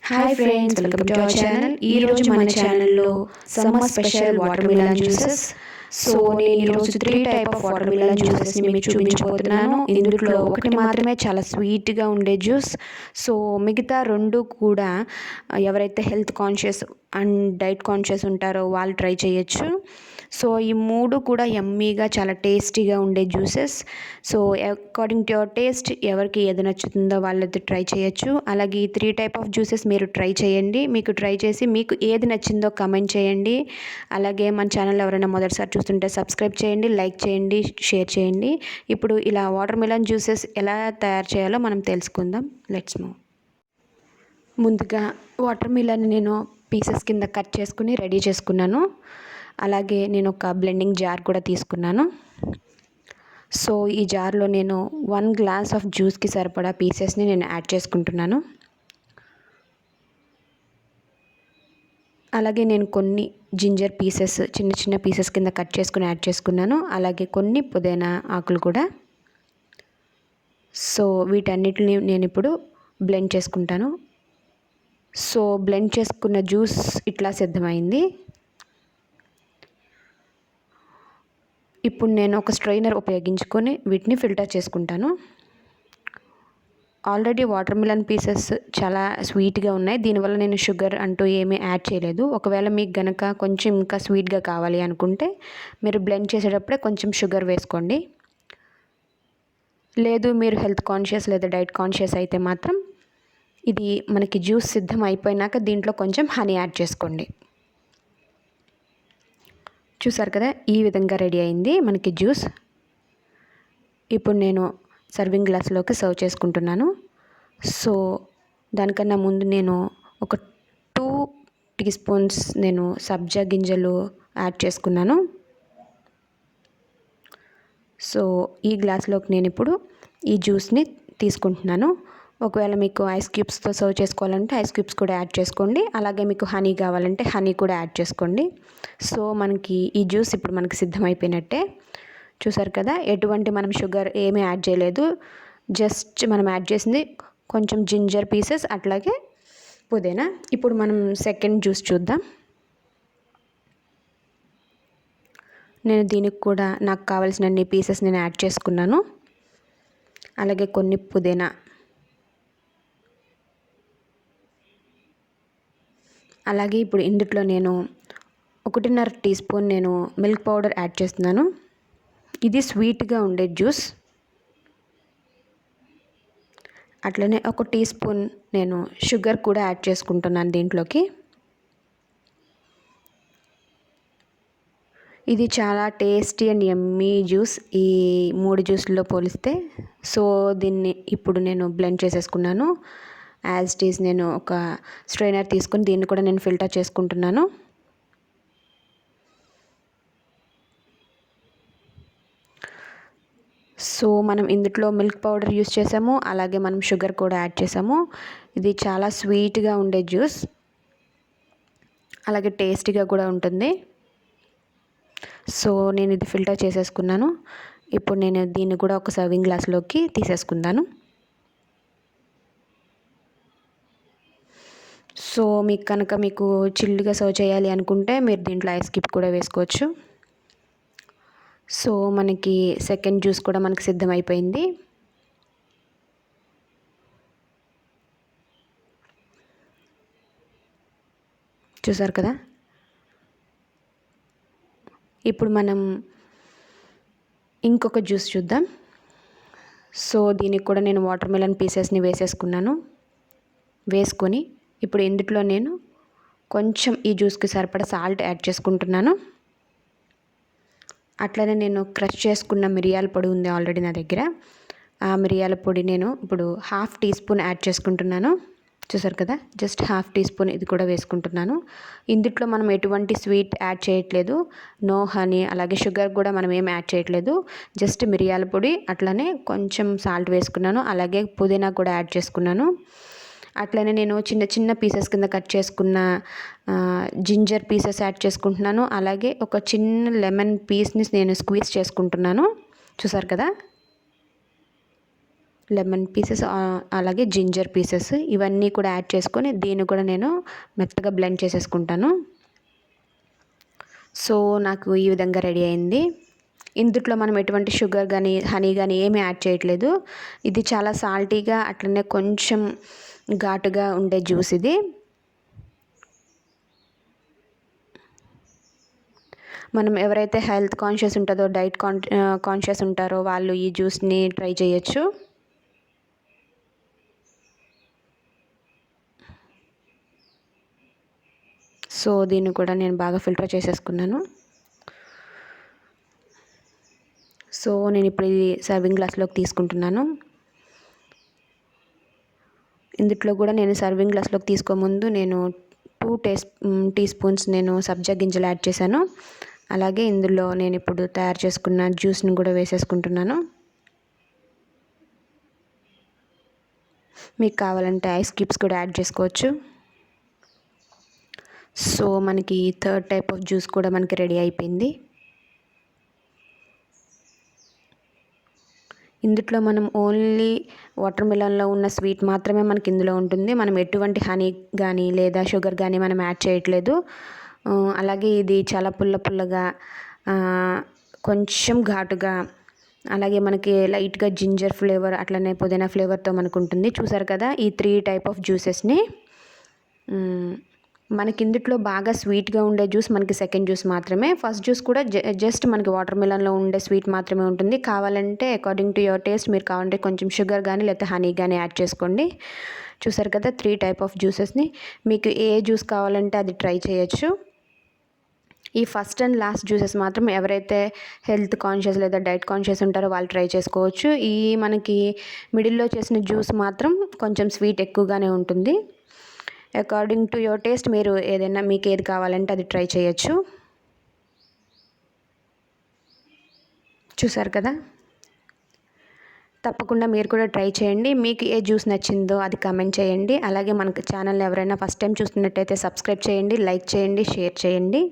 Hi friends, welcome to our channel. ఈరోజు మన ఛానల్లో summer special water melon juices. So నేను ఈరోజు 3 టైప్ ఆఫ్ వాటర్ మిలన్ జ్యూసెస్ని మీకు చూపించబోతున్నాను. ఇందులో ఒకటి మాత్రమే చాలా స్వీట్గా ఉండే జ్యూస్. సో మిగతా 2 కూడా ఎవరైతే health conscious and diet conscious ఉంటారో వాళ్ళు ట్రై చేయొచ్చు. సో ఈ 3 కూడా యమ్మీగా చాలా టేస్టీగా ఉండే juices. So according to your taste ఎవరికి ఏది నచ్చుతుందో వాళ్ళది ట్రై చేయొచ్చు. అలాగే ఈ 3 టైప్ ఆఫ్ జ్యూసెస్ మీరు ట్రై చేయండి. మీకు ట్రై చేసి మీకు ఏది నచ్చిందో కమెంట్ చేయండి. అలాగే మన ఛానల్ ఎవరైనా మొదటిసారి చూస్తుంటే సబ్స్క్రైబ్ చేయండి, లైక్ చేయండి, షేర్ చేయండి. ఇప్పుడు ఇలా వాటర్ మిలన్ జ్యూసెస్ ఎలా తయారు చేయాలో మనం తెలుసుకుందాం. Let's move. ముందుగా వాటర్ మిలన్ నేను పీసెస్ కింద కట్ చేసుకుని రెడీ చేసుకున్నాను. అలాగే నేను ఒక బ్లెండింగ్ జార్ కూడా తీసుకున్నాను. సో ఈ జార్లో నేను 1 గ్లాస్ ఆఫ్ జ్యూస్కి సరిపడా పీసెస్ని నేను యాడ్ చేసుకుంటున్నాను. అలాగే నేను కొన్ని జింజర్ పీసెస్ చిన్న చిన్న పీసెస్ కింద కట్ చేసుకుని యాడ్ చేసుకున్నాను. అలాగే కొన్ని పుదీనా ఆకులు కూడా. సో వీటన్నిటిని నేను ఇప్పుడు బ్లెండ్ చేసుకుంటాను. సో బ్లెండ్ చేసుకున్న జ్యూస్ ఇట్లా సిద్ధమైంది. ఇప్పుడు నేను ఒక స్ట్రైనర్ ఉపయోగించుకొని వీటిని ఫిల్టర్ చేసుకుంటాను. ఆల్రెడీ వాటర్ మిలన్ పీసెస్ చాలా స్వీట్గా ఉన్నాయి. దీనివల్ల నేను షుగర్ అంటూ ఏమీ యాడ్ చేయలేదు. ఒకవేళ మీకు గనక కొంచెం ఇంకా స్వీట్గా కావాలి అనుకుంటే మీరు బ్లెండ్ చేసేటప్పుడే కొంచెం షుగర్ వేసుకోండి. లేదు మీరు హెల్త్ కాన్షియస్ లేదా డైట్ కాన్షియస్ అయితే మాత్రం ఇది మనకి జ్యూస్ సిద్ధం అయిపోయినాక దీంట్లో కొంచెం హనీ యాడ్ చేసుకోండి. చూసారు కదా, ఈ విధంగా రెడీ అయింది మనకి జ్యూస్. ఇప్పుడు నేను సర్వింగ్ గ్లాస్లోకి సర్వ్ చేసుకుంటున్నాను. సో దానికన్నా ముందు నేను ఒక 2 టీ స్పూన్స్ నేను సబ్జా గింజలు యాడ్ చేసుకున్నాను. సో ఈ గ్లాస్లోకి నేను ఇప్పుడు ఈ జ్యూస్ని తీసుకుంటున్నాను. ఒకవేళ మీకు ఐస్ క్యూబ్స్తో సర్వ్ చేసుకోవాలంటే ఐస్ క్యూబ్స్ కూడా యాడ్ చేసుకోండి. అలాగే మీకు హనీ కావాలంటే హనీ కూడా యాడ్ చేసుకోండి. సో మనకి ఈ జ్యూస్ ఇప్పుడు మనకి సిద్ధమైపోయినట్టే. చూసారు కదా, ఎటువంటి మనం షుగర్ ఏమీ యాడ్ చేయలేదు. జస్ట్ మనం యాడ్ చేసింది కొంచెం జింజర్ పీసెస్ అట్లాగే పుదీనా. ఇప్పుడు మనం సెకండ్ జ్యూస్ చూద్దాం. నేను దీనికి కూడా నాకు కావాల్సినన్ని పీసెస్ నేను యాడ్ చేసుకున్నాను. అలాగే కొన్ని పుదీనా, అలాగే ఇప్పుడు ఇందులో నేను 1.5 టీ స్పూన్ నేను మిల్క్ పౌడర్ యాడ్ చేస్తున్నాను. ఇది స్వీట్గా ఉండే జ్యూస్. అట్లనే 1 టీ స్పూన్ నేను షుగర్ కూడా యాడ్ చేసుకుంటున్నాను దీంట్లోకి. ఇది చాలా టేస్టీ అండ్ యమ్మీ జ్యూస్ ఈ 3 జ్యూస్లో పోలిస్తే. సో దీన్ని ఇప్పుడు నేను బ్లెండ్ చేసేసుకున్నాను. యాజ్ ఇట్ ఈజ్ నేను ఒక స్ట్రైనర్ తీసుకుని దీన్ని కూడా నేను ఫిల్టర్ చేసుకుంటున్నాను. సో మనం ఇందులో మిల్క్ పౌడర్ యూస్ చేసాము, అలాగే మనం షుగర్ కూడా యాడ్ చేసాము. ఇది చాలా స్వీట్గా ఉండే జ్యూస్, అలాగే టేస్టీగా కూడా ఉంటుంది. సో నేను ఇది ఫిల్టర్ చేసేసుకున్నాను. ఇప్పుడు నేను దీన్ని కూడా ఒక సర్వింగ్ గ్లాస్లోకి తీసేసుకుందాను. సో మీకు కనుక మీకు చిల్లుగా సర్వ్ చేయాలి అనుకుంటే మీరు దీంట్లో ఐస్ క్యూబ్ కూడా వేసుకోవచ్చు. సో మనకి సెకండ్ జ్యూస్ కూడా మనకి సిద్ధమైపోయింది. చూసారు కదా, ఇప్పుడు మనం ఇంకొక జ్యూస్ చూద్దాం. సో దీనికి కూడా నేను వాటర్ మిలన్ పీసెస్ని వేసుకొని ఇప్పుడు ఇందులో నేను కొంచెం ఈ జ్యూస్కి సరిపడా సాల్ట్ యాడ్ చేసుకుంటున్నాను. అట్లనే నేను క్రష్ చేసుకున్న మిరియాల పొడి ఉంది ఆల్రెడీ నా దగ్గర. ఆ మిరియాల పొడి నేను ఇప్పుడు 1/2 టీ స్పూన్ యాడ్ చేసుకుంటున్నాను. చూసారు కదా, జస్ట్ 1/2 టీ స్పూన్ ఇది కూడా వేసుకుంటున్నాను. ఇందులో మనం ఎటువంటి స్వీట్ యాడ్ చేయట్లేదు, నో హనీ, అలాగే షుగర్ కూడా మనం ఏం యాడ్ చేయట్లేదు. జస్ట్ మిరియాల పొడి అట్లనే కొంచెం సాల్ట్ వేసుకున్నాను. అలాగే పుదీనా కూడా యాడ్ చేసుకున్నాను. అట్లనే నేను చిన్న చిన్న పీసెస్ కింద కట్ చేసుకున్న జింజర్ పీసెస్ యాడ్ చేసుకుంటున్నాను. అలాగే ఒక చిన్న లెమన్ పీస్ని నేను స్క్వీజ్ చేసుకుంటున్నాను. చూసారు కదా, లెమన్ పీసెస్, అలాగే జింజర్ పీసెస్ ఇవన్నీ కూడా యాడ్ చేసుకొని దీన్ని కూడా నేను మెత్తగా బ్లెండ్ చేసేసుకుంటాను. సో నాకు ఈ విధంగా రెడీ అయింది. ఇందులో మనం ఎటువంటి షుగర్ కానీ హనీ కానీ ఏమీ యాడ్ చేయట్లేదు. ఇది చాలా సాల్టీగా అట్లనే కొంచెం ఘాటుగా ఉండే జ్యూస్ ఇది. మనం ఎవరైతే హెల్త్ కాన్షియస్ ఉంటుందో, డైట్ కాన్షియస్ ఉంటారో వాళ్ళు ఈ జ్యూస్ని ట్రై చేయొచ్చు. సో దీన్ని కూడా నేను బాగా ఫిల్టర్ చేసేసుకున్నాను. సో నేను ఇప్పుడు ఇది సర్వింగ్ గ్లాస్లోకి తీసుకుంటున్నాను. ఇందులో కూడా నేను సర్వింగ్ గ్లాస్లోకి తీసుకోముందు నేను 2 టీ స్పూన్స్ నేను సబ్జా గింజలు యాడ్ చేశాను. అలాగే ఇందులో నేను ఇప్పుడు తయారు చేసుకున్న జ్యూస్ని కూడా వేసేసుకుంటున్నాను. మీకు కావాలంటే ఐస్ క్యూబ్స్ కూడా యాడ్ చేసుకోవచ్చు. సో మనకి 3rd టైప్ ఆఫ్ జ్యూస్ కూడా మనకి రెడీ అయిపోయింది. ఇందులో మనం ఓన్లీ వాటర్ మిలన్లో ఉన్న స్వీట్ మాత్రమే మనకి ఇందులో ఉంటుంది. మనం ఎటువంటి హనీ కానీ లేదా షుగర్ కానీ మనం యాడ్ చేయట్లేదు. అలాగే ఇది చాలా పుల్లగా, కొంచెం ఘాటుగా, అలాగే మనకి లైట్గా జింజర్ ఫ్లేవర్ అట్లనే పుదీనా ఫ్లేవర్తో మనకు ఉంటుంది. చూసారు కదా ఈ 3 టైప్ ఆఫ్ జ్యూసెస్ని. మనకి ఇందులో బాగా స్వీట్గా ఉండే జ్యూస్ మనకి సెకండ్ జ్యూస్ మాత్రమే. ఫస్ట్ జ్యూస్ కూడా జస్ట్ మనకి వాటర్ మిలన్లో ఉండే స్వీట్ మాత్రమే ఉంటుంది. కావాలంటే అకార్డింగ్ టు యువర్ టేస్ట్ మీరు కావాలంటే కొంచెం షుగర్ కానీ లేకపోతే హనీ కానీ యాడ్ చేసుకోండి. చూసారు కదా 3 టైప్ ఆఫ్ జ్యూసెస్ని. మీకు ఏ జ్యూస్ కావాలంటే అది ట్రై చేయొచ్చు. ఈ ఫస్ట్ అండ్ లాస్ట్ జ్యూసెస్ మాత్రం ఎవరైతే హెల్త్ కాన్షియస్ లేదా డైట్ కాన్షియస్ ఉంటారో వాళ్ళు ట్రై చేసుకోవచ్చు. ఈ మనకి మిడిల్లో చేసిన జ్యూస్ మాత్రం కొంచెం స్వీట్ ఎక్కువగానే ఉంటుంది. అకార్డింగ్ టు యువర్ టేస్ట్ మీరు ఏదైనా మీకు ఏది కావాలంటే అది ట్రై చేయొచ్చు. చూసారు కదా, తప్పకుండా మీరు కూడా ట్రై చేయండి. మీకు ఏ జ్యూస్ నచ్చిందో అది కామెంట్ చేయండి. అలాగే మనకు ఛానల్ ఎవరైనా ఫస్ట్ టైం చూస్తున్నట్టయితే సబ్స్క్రైబ్ చేయండి, లైక్ చేయండి, షేర్ చేయండి.